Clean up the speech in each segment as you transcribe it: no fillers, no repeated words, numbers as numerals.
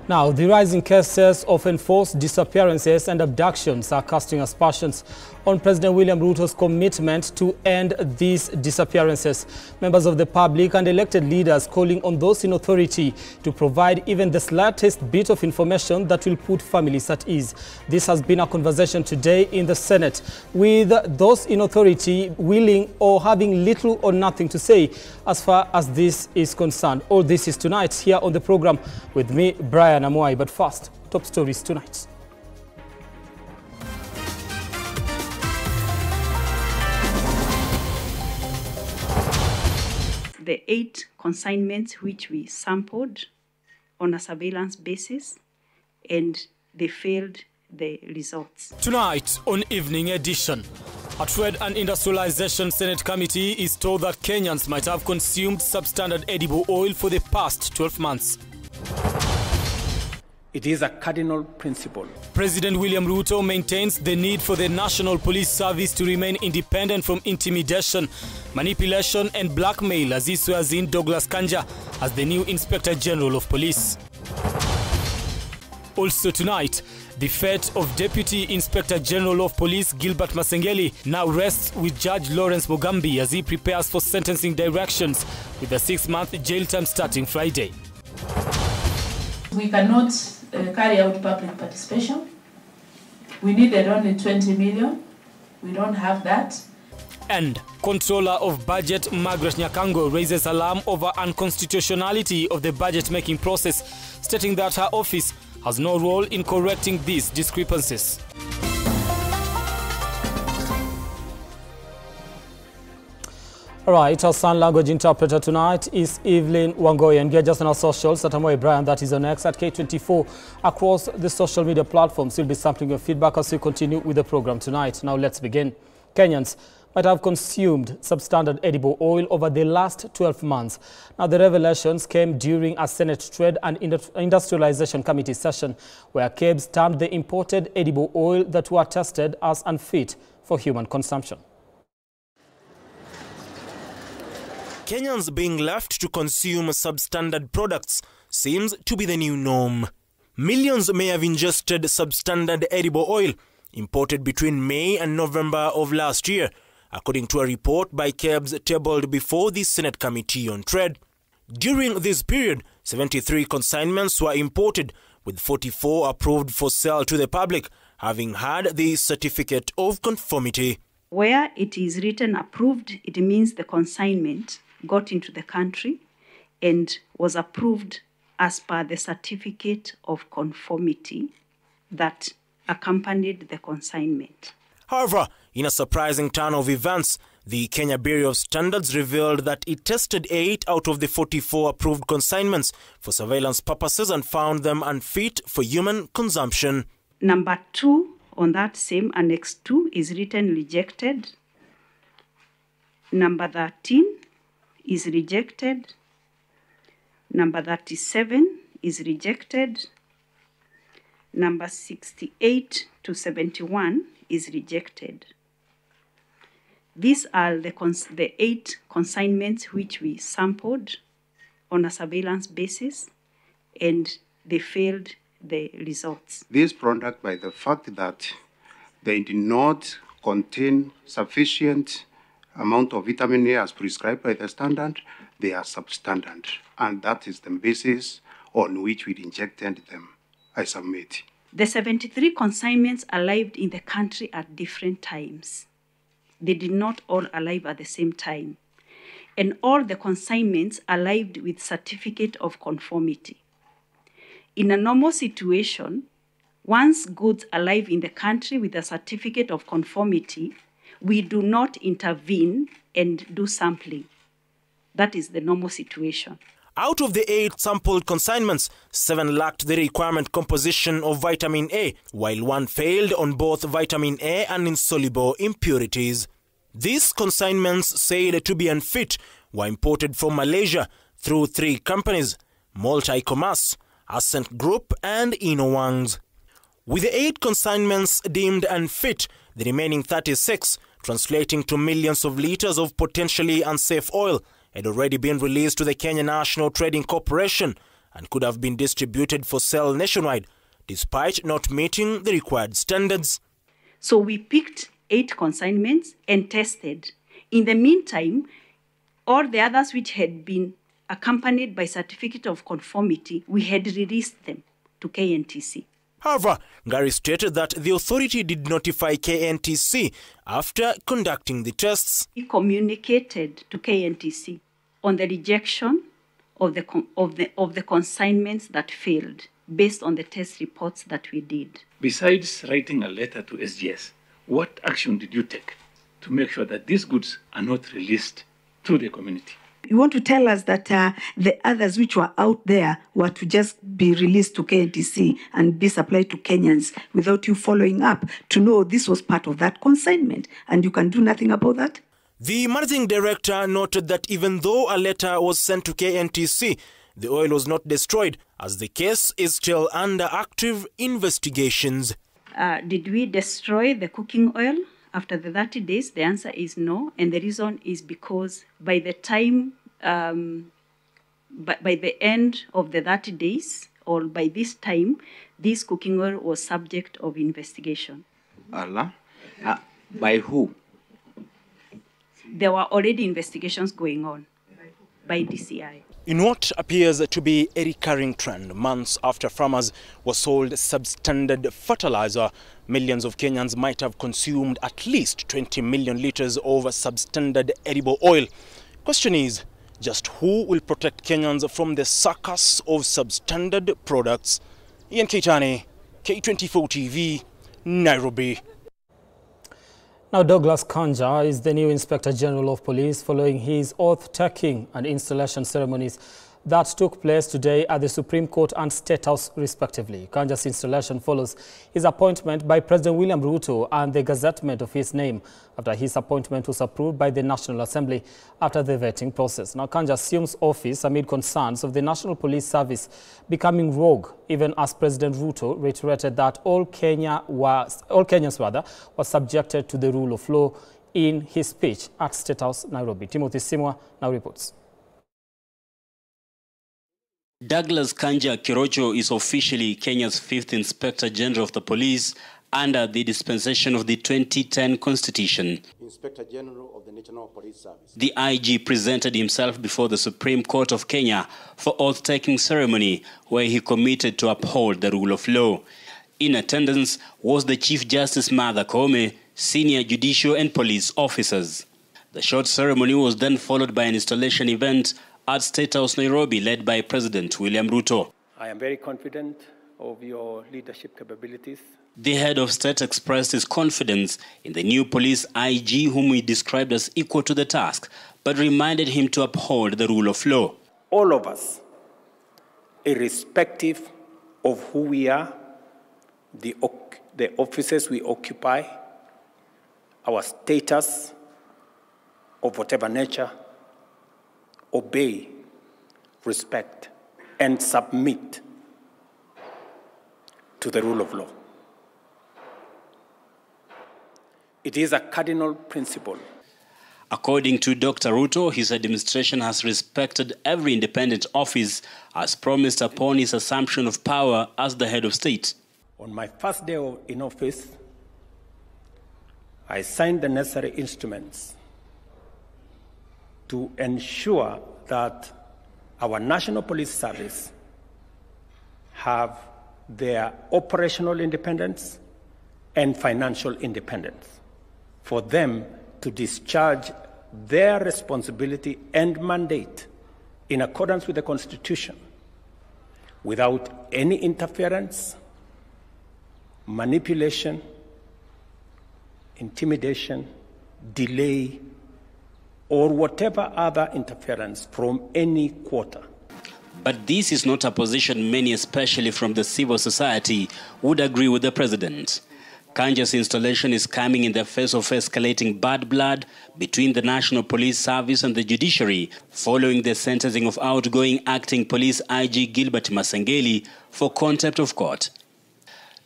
Now, the rising cases of enforced disappearances and abductions are casting aspersions on President William Ruto's commitment to end these disappearances. Members of the public and elected leaders calling on those in authority to provide even the slightest bit of information that will put families at ease. This has been a conversation today in the Senate, with those in authority willing or having little or nothing to say as far as this is concerned. All this is tonight here on the program with me, Brian Amuai. But first, top stories tonight. The 8 consignments which we sampled on a surveillance basis, and they failed the results. Tonight on Evening Edition, a Trade and Industrialization Senate Committee is told that Kenyans might have consumed substandard edible oil for the past 12 months. It is a cardinal principle. President William Ruto maintains the need for the National Police Service to remain independent from intimidation, manipulation and blackmail as he swears in Douglas Kanja as the new Inspector General of Police. Also tonight, the fate of Deputy Inspector General of Police Gilbert Masengeli now rests with Judge Lawrence Mugambi as he prepares for sentencing directions with a 6-month jail term starting Friday. We cannot carry out public participation. We needed only 20 million. We don't have that. And Controller of Budget Margaret Nyakango raises alarm over unconstitutionality of the budget-making process, stating that her office has no role in correcting these discrepancies. All right, our sign language interpreter tonight is Evelyn Wangoy, and get just on our socials at Amoy Brian, that is on X at K24. Across the social media platforms, we'll be sampling your feedback as we continue with the program tonight. Now let's begin. Kenyans might have consumed substandard edible oil over the last 12 months. Now, the revelations came during a Senate Trade and Industrialization Committee session where KEBS termed the imported edible oil that were tested as unfit for human consumption. Kenyans being left to consume substandard products seems to be the new norm. Millions may have ingested substandard edible oil imported between May and November of last year, according to a report by KEBS tabled before the Senate Committee on Trade. During this period, 73 consignments were imported, with 44 approved for sale to the public, having had the certificate of conformity. Where it is written approved, it means the consignment got into the country and was approved as per the certificate of conformity that accompanied the consignment. However, in a surprising turn of events, the Kenya Bureau of Standards revealed that it tested 8 out of the 44 approved consignments for surveillance purposes and found them unfit for human consumption. Number 2 on that same Annex 2 is written rejected. Number 13 is rejected. Number 37 is rejected. Number 68 to 71 is rejected. These are the 8 consignments which we sampled on a surveillance basis, and they failed the results. This product, by the fact that they did not contain sufficient amount of vitamin A as prescribed by the standard, they are substandard. And that is the basis on which we injected them, I submit. The 73 consignments arrived in the country at different times. They did not all arrive at the same time. And all the consignments arrived with certificate of conformity. In a normal situation, once goods arrive in the country with a certificate of conformity, we do not intervene and do sampling. That is the normal situation. Out of the 8 sampled consignments, 7 lacked the requirement composition of vitamin A, while 1 failed on both vitamin A and insoluble impurities. These consignments, said to be unfit, were imported from Malaysia through 3 companies: Multi-Commerce, Ascent Group and Innowangs. With the 8 consignments deemed unfit, the remaining 36, translating to millions of liters of potentially unsafe oil, had already been released to the Kenya National Trading Corporation and could have been distributed for sale nationwide, despite not meeting the required standards. So we picked 8 consignments and tested. In the meantime, all the others which had been accompanied by certificate of conformity, we had released them to KNTC. However, Ngari stated that the authority did notify KNTC after conducting the tests. We communicated to KNTC on the rejection of the consignments that failed based on the test reports that we did. Besides writing a letter to SGS, what action did you take to make sure that these goods are not released to the community? You want to tell us that the others which were out there were to just be released to KNTC and be supplied to Kenyans without you following up to know this was part of that consignment, and you can do nothing about that? The managing director noted that even though a letter was sent to KNTC, the oil was not destroyed, as the case is still under active investigations. Did we destroy the cooking oil after the 30 days? The answer is no, and the reason is because by the time, by the end of the 30 days, or by this time, this cooking oil was subject of investigation. Allah? By who? There were already investigations going on by DCI. In what appears to be a recurring trend, months after farmers were sold substandard fertilizer, millions of Kenyans might have consumed at least 20 million litres of substandard edible oil. Question is, just who will protect Kenyans from the circus of substandard products? Ian Keitane, K24 TV, Nairobi. Now, Douglas Kanja is the new Inspector General of Police following his oath-taking and installation ceremonies that took place today at the Supreme Court and State House, respectively. Kanja's installation follows his appointment by President William Ruto and the gazettement of his name after his appointment was approved by the National Assembly after the vetting process. Now, Kanja assumes office amid concerns of the National Police Service becoming rogue, even as President Ruto reiterated that all Kenyans were subjected to the rule of law in his speech at State House, Nairobi. Timothy Simwa now reports. Douglas Kanja Kirocho is officially Kenya's 5th Inspector General of the Police under the dispensation of the 2010 Constitution. Inspector General of the National Police Service. The IG presented himself before the Supreme Court of Kenya for oath-taking ceremony, where he committed to uphold the rule of law. In attendance was the Chief Justice Martha Koome, senior judicial and police officers. The short ceremony was then followed by an installation event at State House, Nairobi, led by President William Ruto. I am very confident of your leadership capabilities. The head of state expressed his confidence in the new police IG, whom he described as equal to the task, but reminded him to uphold the rule of law. All of us, irrespective of who we are, the offices we occupy, our status of whatever nature, obey, respect, and submit to the rule of law. It is a cardinal principle. According to Dr. Ruto, his administration has respected every independent office as promised upon his assumption of power as the head of state. On my first day in office, I signed the necessary instruments to ensure that our National Police Service have their operational independence and financial independence for them to discharge their responsibility and mandate in accordance with the Constitution without any interference, manipulation, intimidation, delay, or whatever other interference from any quarter. But this is not a position many, especially from the civil society, would agree with the president. Kanja's installation is coming in the face of escalating bad blood between the National Police Service and the judiciary, following the sentencing of outgoing acting police IG Gilbert Masengeli for contempt of court.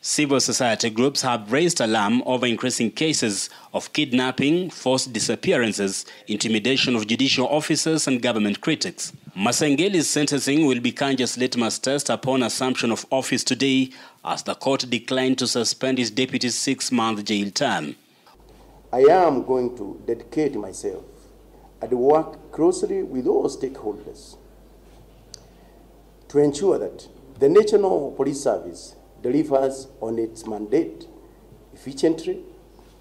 Civil society groups have raised alarm over increasing cases of kidnapping, forced disappearances, intimidation of judicial officers and government critics. Masengeli's sentencing will be Kanja's litmus test upon assumption of office today, as the court declined to suspend his deputy's 6-month jail term. I am going to dedicate myself and work closely with all stakeholders to ensure that the National Police Service delivers on its mandate efficiently,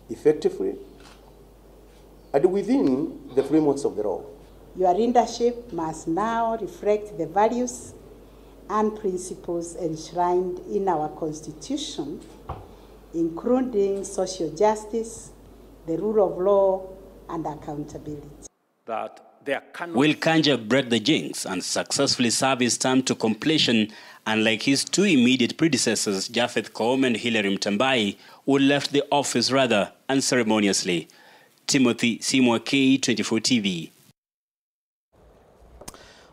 effectively, and within the frameworks of the law. Your leadership must now reflect the values and principles enshrined in our Constitution, including social justice, the rule of law, and accountability. Will Kanja break the jinx and successfully serve his term to completion, unlike his two immediate predecessors, Japheth Koome and Hilary Mutambai, who left the office rather unceremoniously? Timothy Simwa, K24 TV.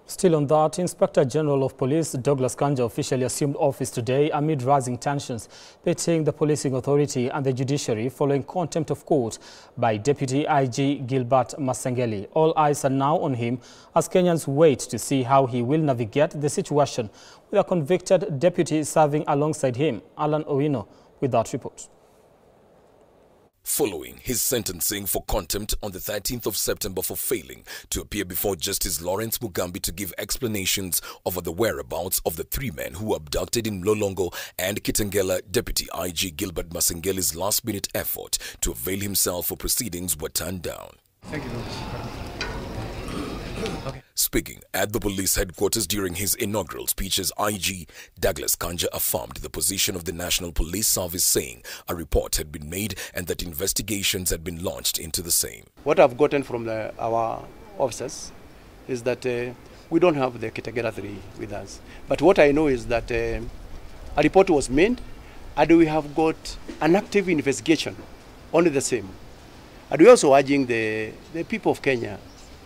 Still on that, Inspector General of Police Douglas Kanja officially assumed office today amid rising tensions pitting the policing authority and the judiciary following contempt of court by Deputy IG Gilbert Masengeli. All eyes are now on him as Kenyans wait to see how he will navigate the situation with a convicted deputy serving alongside him. Alan Owino with that report. Following his sentencing for contempt on the 13th of September for failing to appear before Justice Lawrence Mugambi to give explanations over the whereabouts of the 3 men who abducted in Mlolongo and Kitengela, Deputy IG Gilbert Masengeli's last-minute effort to avail himself for proceedings were turned down. Thank you. Okay. Speaking at the police headquarters during his inaugural speeches, IG Douglas Kanja affirmed the position of the National Police Service, saying a report had been made and that investigations had been launched into the same. What I've gotten from our officers is that we don't have the Kitengela 3 with us. But what I know is that a report was made and we have got an active investigation on the same. And we're also urging the people of Kenya,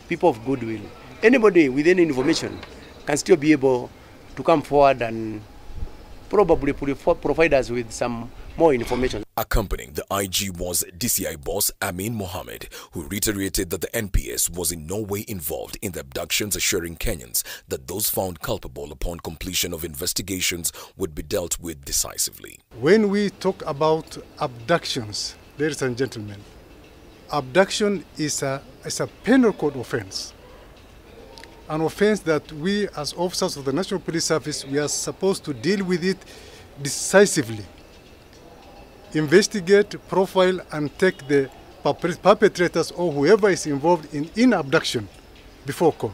people of goodwill, anybody with any information can still be able to come forward and probably provide us with some more information. Accompanying the IG was DCI boss Amin Mohammed, who reiterated that the NPS was in no way involved in the abductions, assuring Kenyans that those found culpable upon completion of investigations would be dealt with decisively. When we talk about abductions, ladies and gentlemen, abduction is a penal code offense. An offense that we as officers of the National Police Service, we are supposed to deal with it decisively. Investigate, profile, and take the perpetrators or whoever is involved in abduction before court.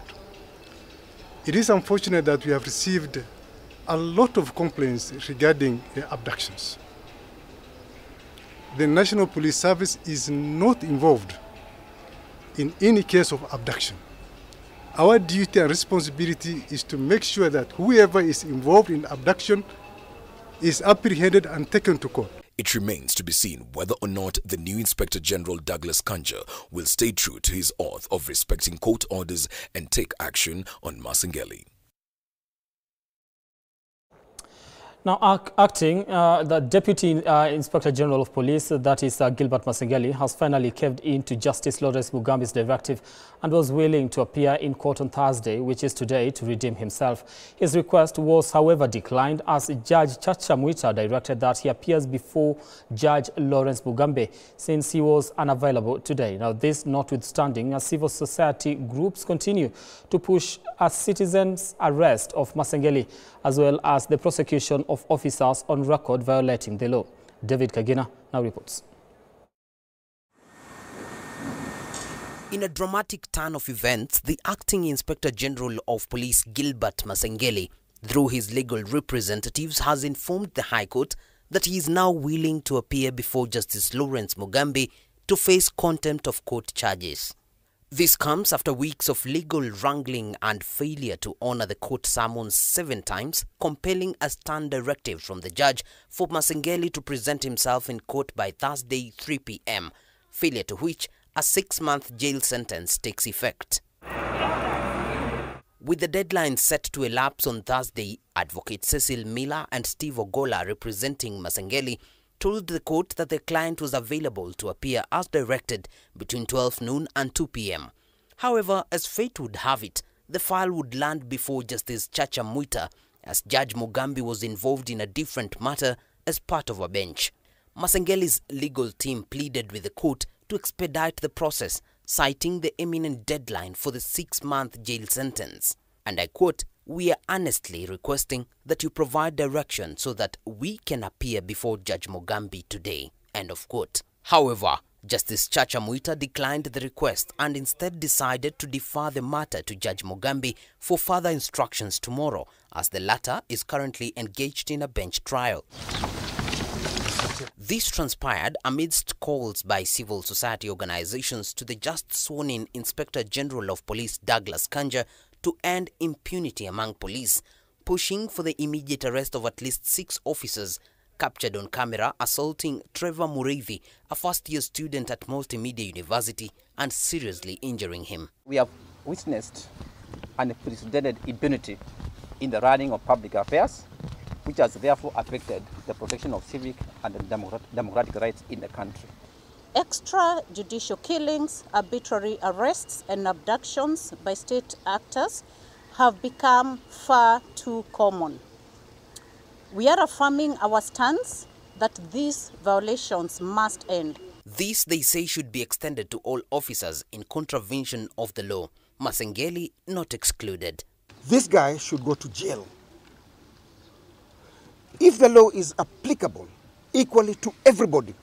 It is unfortunate that we have received a lot of complaints regarding abductions. The National Police Service is not involved in any case of abduction. Our duty and responsibility is to make sure that whoever is involved in abduction is apprehended and taken to court. It remains to be seen whether or not the new Inspector General Douglas Kanja will stay true to his oath of respecting court orders and take action on Masengeli. Now, the Deputy Inspector General of Police, that is Gilbert Masengeli, has finally caved in to Justice Lawrence Mugambi's directive and was willing to appear in court on Thursday, which is today, to redeem himself. His request was, however, declined as Judge Chacha Mwita directed that he appears before Judge Lawrence Mugambi since he was unavailable today. Now, this notwithstanding, as civil society groups continue to push a citizen's arrest of Masengeli, as well as the prosecution of officers on record violating the law. David Kagina now reports. In a dramatic turn of events, the acting Inspector General of Police Gilbert Masengeli, through his legal representatives, has informed the High Court that he is now willing to appear before Justice Lawrence Mugambi to face contempt of court charges. This comes after weeks of legal wrangling and failure to honor the court summons 7 times, compelling a stern directive from the judge for Masengeli to present himself in court by Thursday 3 p.m., failure to which a 6-month jail sentence takes effect. With the deadline set to elapse on Thursday, Advocate Cecil Miller and Steve Ogola, representing Masengeli, told the court that their client was available to appear as directed between 12 noon and 2 p.m. However, as fate would have it, the file would land before Justice Chacha Mwita, as Judge Mugambi was involved in a different matter as part of a bench. Masengeli's legal team pleaded with the court to expedite the process, citing the imminent deadline for the 6-month jail sentence. And I quote, "We are earnestly requesting that you provide direction so that we can appear before Judge Mugambi today." End of quote. However, Justice Chacha Mwita declined the request and instead decided to defer the matter to Judge Mugambi for further instructions tomorrow, as the latter is currently engaged in a bench trial. This transpired amidst calls by civil society organizations to the just sworn-in Inspector General of Police Douglas Kanja to end impunity among police, pushing for the immediate arrest of at least 6 officers captured on camera assaulting Trevor Mureithi, a first-year student at Multimedia University, and seriously injuring him. We have witnessed unprecedented impunity in the running of public affairs, which has therefore affected the protection of civic and democratic rights in the country. Extrajudicial killings, arbitrary arrests and abductions by state actors have become far too common. We are affirming our stance that these violations must end. This, they say, should be extended to all officers in contravention of the law, Masengeli not excluded. This guy should go to jail. If the law is applicable equally to everybody,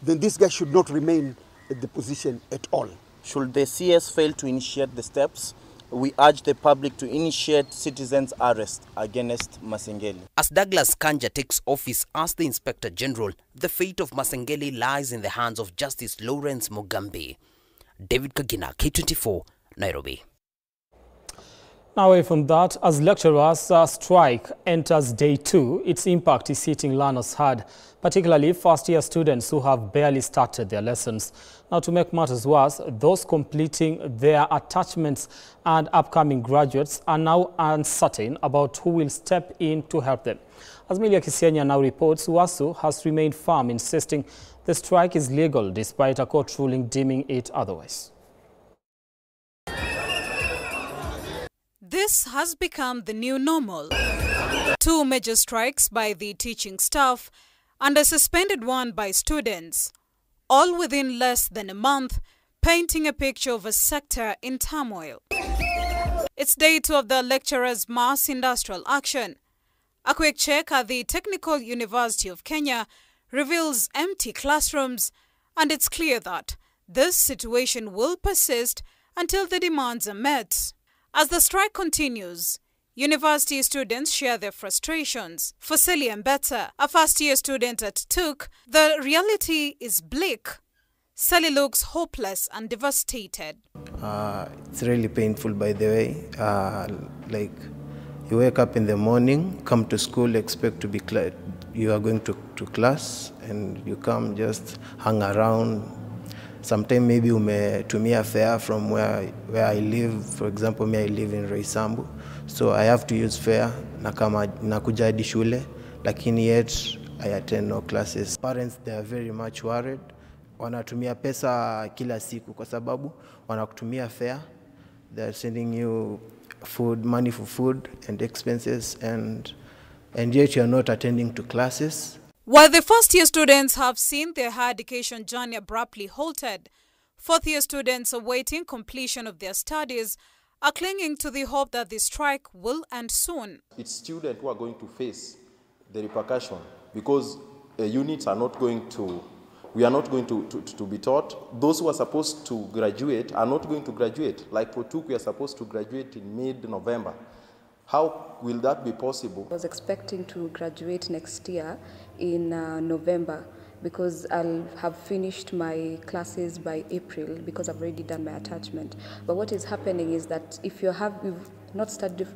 then this guy should not remain at the position at all. Should the CS fail to initiate the steps, we urge the public to initiate citizens' arrest against Masengeli. As Douglas Kanja takes office as the Inspector General, the fate of Masengeli lies in the hands of Justice Lawrence Mugambi. David Kagina, K24, Nairobi. Now, away from that, as lecturers' strike enters day 2, its impact is hitting learners hard, particularly first-year students who have barely started their lessons. Now, to make matters worse, those completing their attachments and upcoming graduates are now uncertain about who will step in to help them. As Milia Kisianya now reports, WASU has remained firm, insisting the strike is legal despite a court ruling deeming it otherwise. This has become the new normal. 2 major strikes by the teaching staff and a suspended one by students, all within less than a month, painting a picture of a sector in turmoil. It's day 2 of the lecturers' mass industrial action. A quick check at the Technical University of Kenya reveals empty classrooms, and it's clear that this situation will persist until the demands are met. As the strike continues, university students share their frustrations. For Celia Mbeta, a first-year student at TUK, the reality is bleak. Sally looks hopeless and devastated. It's really painful, by the way. Like, you wake up in the morning, come to school, expect to be you are going to class, and you come just hang around. Sometimes maybe umetumia fare from where I live. For example, I live in Roysambu, so I have to use fare na kama nakuja hadi shule, lakini yet I attend no classes. Parents, they are very much worried. Wanatumia pesa kila siku kwa sababu wanakutumia fare. They are sending you money for food and expenses, and yet you are not attending to classes. While the first-year students have seen their higher education journey abruptly halted, fourth-year students awaiting completion of their studies are clinging to the hope that the strike will end soon. It's students who are going to face the repercussion because units are not going to, we are not going to be taught. Those who are supposed to graduate are not going to graduate. Like for TUK, we are supposed to graduate in mid-November. How will that be possible? I was expecting to graduate next year in November because I'll have finished my classes by April because I've already done my attachment. But what is happening is that if we've not studied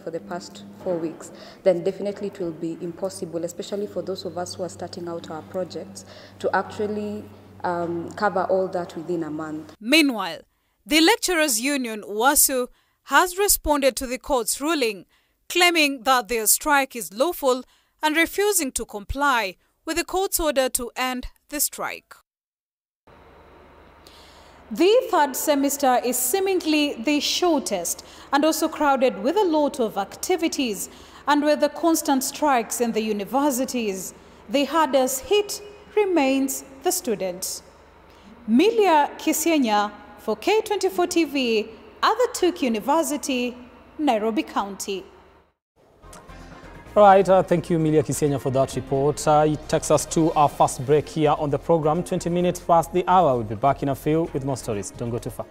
for the past 4 weeks, then definitely it will be impossible, especially for those of us who are starting out our projects, to actually cover all that within a month. Meanwhile, the lecturers' union, WASU, has responded to the court's ruling, claiming that their strike is lawful and refusing to comply with the court's order to end the strike. The third semester is seemingly the shortest and also crowded with a lot of activities, and with the constant strikes in the universities, the hardest hit remains the students. Milia Kisienya for K24 TV at the Tuke University, Nairobi County. All right, thank you, Milia Kisienya, for that report. It takes us to our first break here on the program. 20 minutes past the hour. We'll be back in a few with more stories. Don't go too far.